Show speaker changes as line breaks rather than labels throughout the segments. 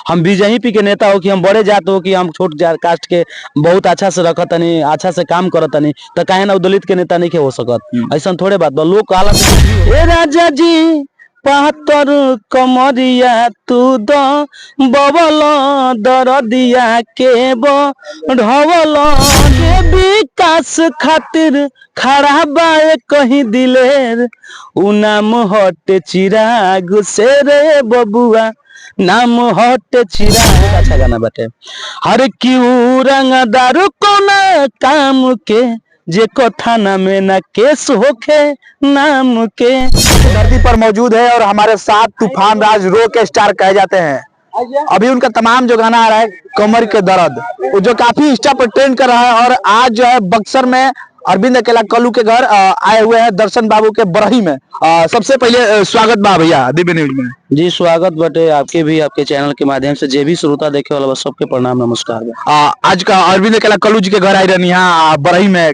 हम बीजेपी के नेता हो कि हम बड़े जात हो कि हम छोट कास्ट के बहुत अच्छा से रखतनी, अच्छा से काम करतनी, तो काहे ना दलित के नेता नहीं के हो सकत। ऐसा थोड़े बात बा, लोग कहला ए राजा जी पातर कमरिया तू द बबल दरदिया के बढ़वल के विकास खातिर खड़ा बाए कहीं दिलेर उ नाम हटे चिराग से रे बबुआ, नाम हटे चिराग। अच्छा गाना बाटे। हर क्यों रंगदार कोना काम के जे को थाना में ना केस होखे नाम के।
धरती पर मौजूद है और हमारे साथ तूफान राज रॉक स्टार कहे जाते हैं। अभी उनका तमाम जो गाना आ रहा है कमर के दर्द, वो जो काफी इंस्टा पर ट्रेंड कर रहा है। और आज जो है बक्सर में अरविंद अकेला कल्लू के घर आए हुए हैं दर्शन बाबू के बरही में। सबसे पहले स्वागत बा भैया दिव्य न्यूज में।
जी स्वागत बटे आपके भी, आपके चैनल के माध्यम से जे भी श्रोता देखे वाला सबके प्रणाम नमस्कार।
आज का अरविंद अकेला कल्लू जी के घर आई रहनी यहाँ बरही में।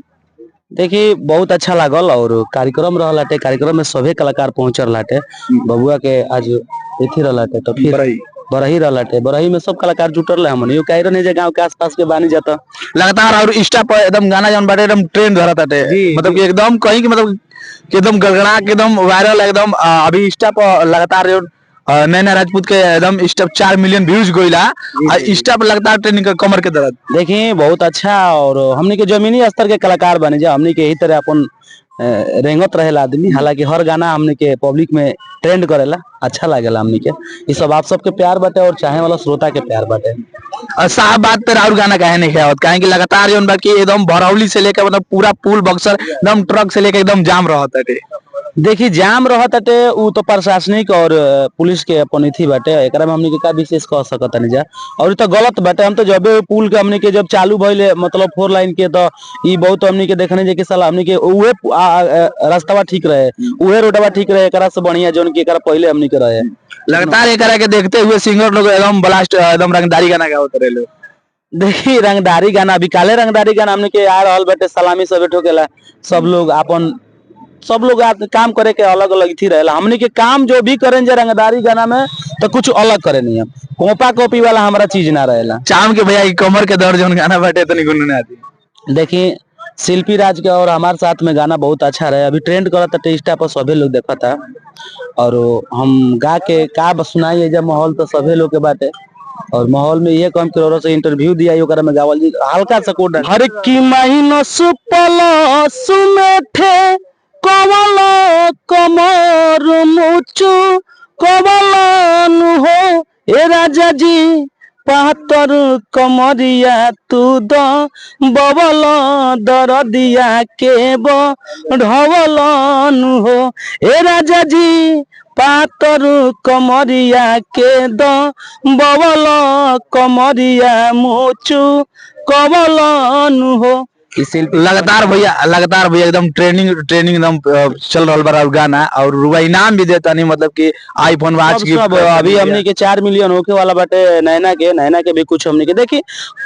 देखिए बहुत अच्छा लागल और कार्यक्रम रहलाटे, कार्यक्रम में सभी कलाकार पहुंच रहलाटे। बबुआ के आज इथी रहलाटे तो फिर बरही रहलाटे, बरही में सब कलाकार जुटल रहे। हमन यो कह रहे जे गांव के आसपास के बानी जाता
लगातार और इंस्टा पर एकदम गाना जन बाटे एकदम ट्रेंड धरत है, मतलब कि एकदम कहीं कि मतलब कि एकदम गड़गड़ा के एकदम वायरल एकदम। अभी इंस्टा पर लगातार नैना राजपूत के एकदम इंस्टा 4 मिलियन व्यूज गोइला, इंस्टा पर लगातार ट्रेंडिंग कमर के दर्द।
देखिए बहुत अच्छा और हमनी के जमीनी स्तर के कलाकार बने जा, हमनी के यही तरह अपन रेंगत रहेला आदमी। हालांकि हर गाना हमने के पब्लिक में ट्रेंड करेला, अच्छा लागेला हमनी के। ये सब आप सबके प्यार बाटे और चाहे वाला श्रोता के प्यार बाटे।
साहब बात पे और गाना काहे नहीं खावत, काहे कि लगातार जोन बाकी एकदम भरौली से लेकर मतलब पूरा पुल बक्सर एकदम ट्रक से लेकर एकदम जाम रहत है।
देखिए जाम रहते उ तो प्रशासनिक और पुलिस के अपन इथी बाटे, एकरा में हमनी के का विशेष कह सकत नहीं जा। और तो गलत बाटे, हम तो जब पुल के हमनी के जब चालू भइले मतलब 4 लाइन के, तो ई बहुत हमनी के देखने जे कि साला हमनी के उहे रास्ता ठीक रहे, उहे रोडवा ठीक रहे, एकरा से बढ़िया जोन के एकरा पहले हमनी के रहे।
लगातार एकरा के देखते हुए सिंगर लोग एकदम ब्लास्ट एकदम रंगदारी गाना गावत रहे लोग।
देखिए रंगदारी गाना अभी काले रंगदारी गाना हमनी के आ रहल बाटे, सलामी सब ठोकेला, सब लोग अपन सब लोग काम करे के अलग अलग थी रहेला। हमनी के काम जो भी करें जे रंगदारी गाना में तो कुछ अलग करे नहीं, हम कॉपा कॉपी वाला हमारा चीज ना रहेला।
चाम के भैया कमर के दर्द जोन गाना बाटे तो नहीं आती।
देखिए शिल्पी राज के और हमारे साथ में गाना बहुत अच्छा रहे, अभी ट्रेंड करता इंस्टा पर सभी लोग देखता और हम गा के का सुनाई जब माहौल तो सभी लोग के बाटे। और माहौल में ये कम करो से इंटरव्यू दिया ओकरा में गावल जी हल्का सा कोड हर की महीना सुपलस में थे कमल कमर मुचु कमलन हो ए राजा जी पातर कमरिया तू द बबल दरदिया के बढ़वलन हो ए राजा जी पातर कमरिया के द बबल कमरिया मुचु कमलन हो।
लगातार भैया एकदम ट्रेनिंग एकदम चल रहा बड़ा गाना और रुआ इनाम भी देता नहीं, मतलब कि आईफोन वॉच की
अभी हमने के 4 मिलियन होके वाला बाटे। नैना के भी कुछ हमने के देखी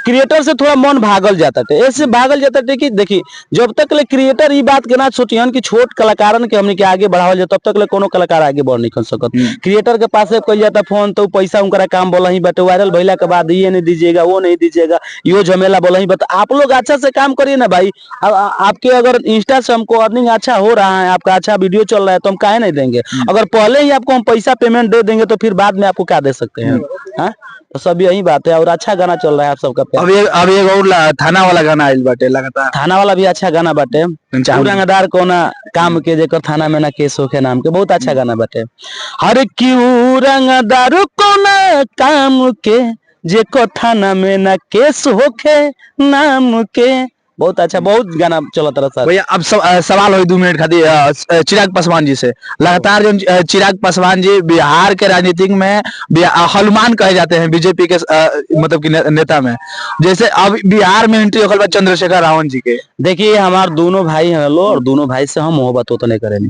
क्रिएटर से थोड़ा मन भागल जाता है, ऐसे भागल जाता है कि देखी जब तक ले क्रिएटर ये बात के ना सोचियन कि छोट कलाकारन के हमने के आगे बढ़ावल जाए तब तक ले कोनो कलाकार आगे बढ़ नहीं कर सकत। क्रिएटर के पास कल जाता फोन तो पैसा उनका काम बोला ही बाटे, वायरल भइला के बाद ये नहीं दीजिएगा वो नहीं दीजिएगा यो झमेला बोला ही बता। आप लोग अच्छा से काम करिए ना भाई, आपके अगर इंस्टा से हमको अर्निंग अच्छा हो रहा है, आपका अच्छा वीडियो चल रहा है तो हम काहे नहीं देंगे। अगर पहले ही आपको हम पैसा पेमेंट दे देंगे तो फिर बाद में आपको क्या दे सकते हैं। हाँ तो सब यही बात है और अच्छा गाना चल रहा है आप सबका।
अब एक और थाना वाला गाना आइल बाटे, लगातार
थाना वाला भी अच्छा गाना बाटे, रंगदार कोना काम के जेकर थाना में ना केस होके नाम के बहुत अच्छा गाना बाटे। हर क्यों रंगदार कोना काम के जेकर थाना में ना केस होके नाम के, बहुत अच्छा बहुत गाना चलता रहा
भैया। अब सवाल हो 2 मिनट खातिर चिराग पासवान जी से। लगातार जो चिराग पासवान जी बिहार के राजनीति में हनुमान कहे जाते हैं बीजेपी के मतलब कि नेता में, जैसे अब बिहार में एंट्री होकर चंद्रशेखर रावण जी के।
देखिए हमारे दोनों भाई हैं लो और दोनों भाई से हम मोहब्बत तो नहीं करेंगे।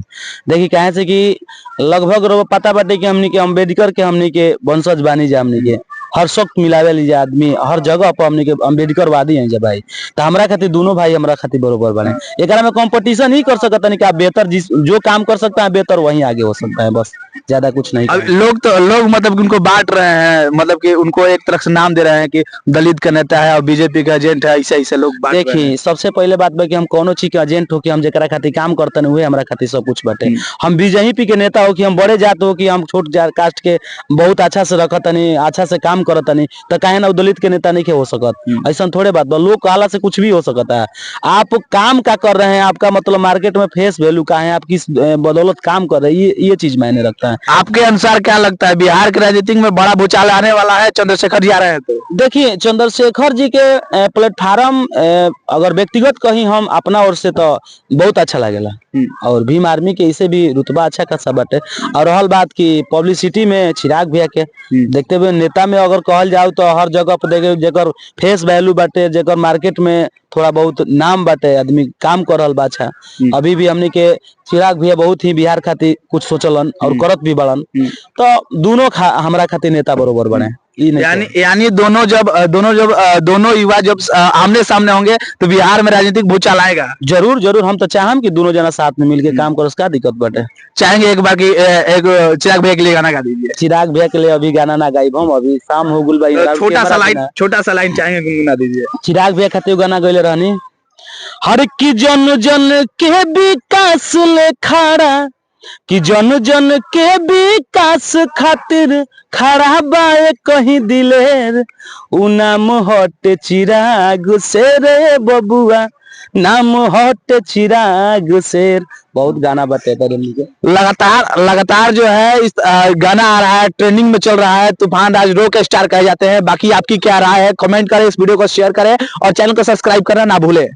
देखिए कहे से कि लगभग पता बाटे कि हमनी के अम्बेडकर के हमनी के वंशज बानी जा, हमनी के हर शौक मिलावे लीजिए आदमी हर जगह पर हमनी के अम्बेडकर वादी हैं जब भाई, तो हमारा खातिर दोनों भाई हमारा खातिर बरोबर बने। एक में कंपटीशन ही कर सकता नहीं कि आप बेहतर जो काम कर सकता है बेहतर वहीं आगे हो सकता है बस। ज्यादा कुछ नहीं
अब
कहेंगे।
लोग मतलब कि उनको बांट रहे हैं, मतलब कि उनको एक तरह से नाम दे रहे हैं कि दलित का नेता है और बीजेपी का एजेंट है, ऐसे ऐसे लोग बांट रहे हैं।
देखिए सबसे पहले बात बा कि हम कोनो चीज के एजेंट हो कि हम जेकरा खातिर काम करतन हुए हमरा खातिर सब कुछ बाटे। हम बीजेपी के नेता हो कि हम बड़े जात हो कि हम छोट जात कास्ट के बहुत अच्छा से रखतनी, अच्छा से काम करतनी, तो काहे ना उ दलित के नेता नहीं हो सकत। ऐसा थोड़े बात बा, लोग कहला से कुछ भी हो सकता है। आप काम का कर रहे हैं, आपका मतलब मार्केट में फेस वैल्यू का है, आप किस बदौलत काम कर रहे हैं, ये चीज मायने रखता है।
आपके अनुसार क्या लगता है, बिहार के राजनीति में बड़ा भूचाल आने वाला है चंद्रशेखर जी आ रहे हैं तो?
देखिए चंद्रशेखर जी के प्लेटफार्म अगर व्यक्तिगत कहीं हम अपना ओर से तो बहुत अच्छा लगेला, और भीम आर्मी के इसे भी रुतबा अच्छा खासा बाटे। और रहल बात की पब्लिसिटी में चिराग भैया के देखते हुए नेता में अगर कहल जाओ तो हर जगह पर देखे जेकर फेस वैल्यू बाटे, जेकर मार्केट में थोड़ा बहुत नाम बाटे, आदमी काम कर रहल बा अच्छा। अभी भी हमने के चिराग भैया बहुत ही बिहार खातिर कुछ सोचलन और करत भी बड़न, तो दोनों हमरा खातिर नेता बरोबर बने।
यानी दोनों युवा जब आमने सामने होंगे तो बिहार में राजनीतिक भूचाल आएगा।
जरूर जरूर, हम तो चाहम कि दोनों जना साथ में मिलके काम करो, उसका दिक्कत बाटे।
चाहेंगे एक बार की एक चिराग भैया के लिए गाना गा दीजिए।
चिराग भैया के लिए अभी गाना ना गाइब, हम अभी शाम हो गुल भाई
छोटा सा लाइन चाहेंगे गुनगुना दीजिए।
चिराग भैया खातिर गाना गइले रहनी, हर की जन जन के विकास ले खड़ा, कि जन जन के विकास खातिर खड़ा बाए कहीं दिलेर, उ नाम हटे चिराग से रे बबुआ, नाम हटे चिराग शेर। बहुत गाना बते
लगातार जो है इस गाना आ रहा है, ट्रेंडिंग में चल रहा है, तूफान राज रो के स्टार कहे जाते हैं। बाकी आपकी क्या राय है, कमेंट करें, इस वीडियो को शेयर करें और चैनल को सब्सक्राइब करना ना भूलें।